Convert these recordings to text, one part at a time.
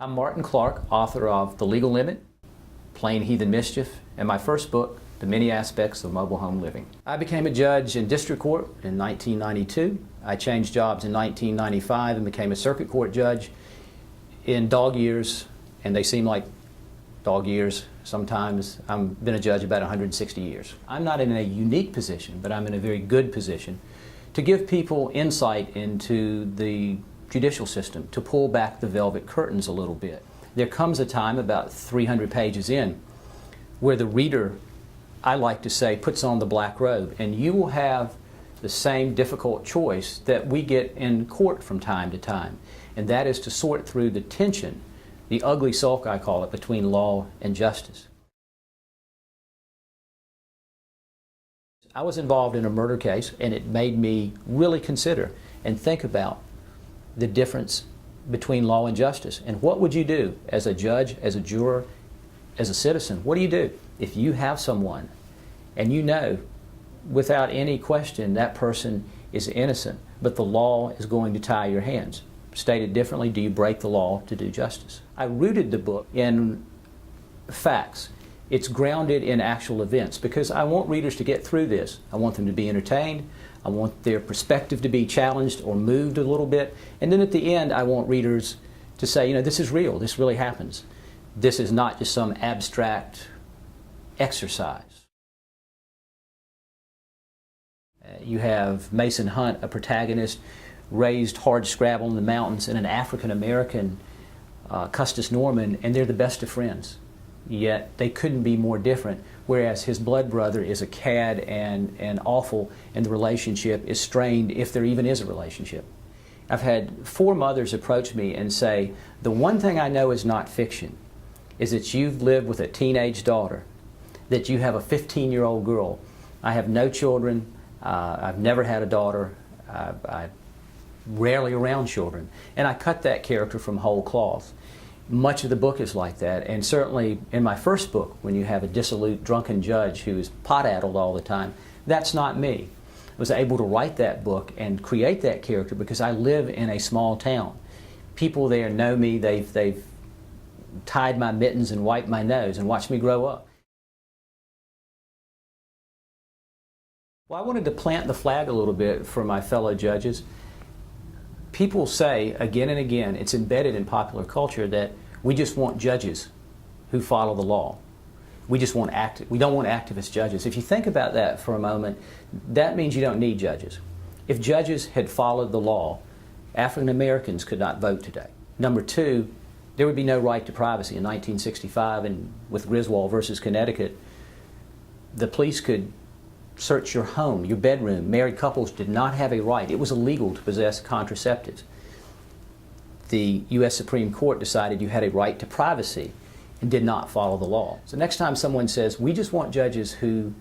I'm Martin Clark, author of The Legal Limit, Plain Heathen Mischief, and my first book, The Many Aspects of Mobile Home Living. I became a judge in district court in 1992. I changed jobs in 1995 and became a circuit court judge in dog years, and they seem like dog years sometimes. I've been a judge about 160 years. I'm not in a unique position, but I'm in a very good position to give people insight into the judicial system, to pull back the velvet curtains a little bit. There comes a time about 300 pages in where the reader, I like to say, puts on the black robe, and you will have the same difficult choice that we get in court from time to time, and that is to sort through the tension, the ugly sulk I call it, between law and justice. I was involved in a murder case, and it made me really consider and think about the difference between law and justice. And what would you do as a judge, as a juror, as a citizen? What do you do if you have someone and you know without any question that person is innocent, but the law is going to tie your hands? Stated differently, do you break the law to do justice? I rooted the book in facts. It's grounded in actual events because I want readers to get through this. I want them to be entertained. I want their perspective to be challenged or moved a little bit. And then at the end, I want readers to say, you know, this is real. This really happens. This is not just some abstract exercise. You have Mason Hunt, a protagonist, raised hard scrabble in the mountains, and an African-American, Custis Norman, and they're the best of friends. Yet they couldn't be more different, whereas his blood brother is a cad and awful, and the relationship is strained, if there even is a relationship. I've had 4 mothers approach me and say, the one thing I know is not fiction is that you've lived with a teenage daughter, that you have a 15-year-old girl. I have no children. I've never had a daughter. I'm rarely around children. And I cut that character from whole cloth. Much of the book is like that, and certainly in my first book, when you have a dissolute, drunken judge who is pot-addled all the time, that's not me. I was able to write that book and create that character because I live in a small town. People there know me, they've tied my mittens and wiped my nose and watched me grow up. Well, I wanted to plant the flag a little bit for my fellow judges. People say again and again, it's embedded in popular culture, that we just want judges who follow the law. We don't want activist judges. If you think about that for a moment, that means you don't need judges. If judges had followed the law, African Americans could not vote today. Number 2, there would be no right to privacy. In 1965, and with Griswold versus Connecticut, the police could search your home, your bedroom. Married couples did not have a right. It was illegal to possess contraceptives. The U.S. Supreme Court decided you had a right to privacy and did not follow the law. So next time someone says, we just want judges who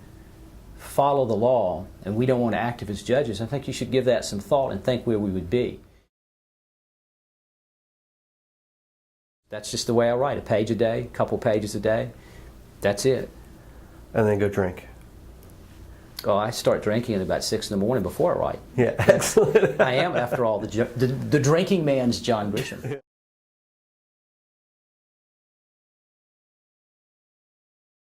follow the law and we don't want activist judges, I think you should give that some thought and think where we would be. That's just the way I write. A page a day, a couple pages a day. That's it. And then go drink. Oh, I start drinking at about 6 in the morning before I write. Yeah, excellent. I am, after all, the drinking man's John Grisham.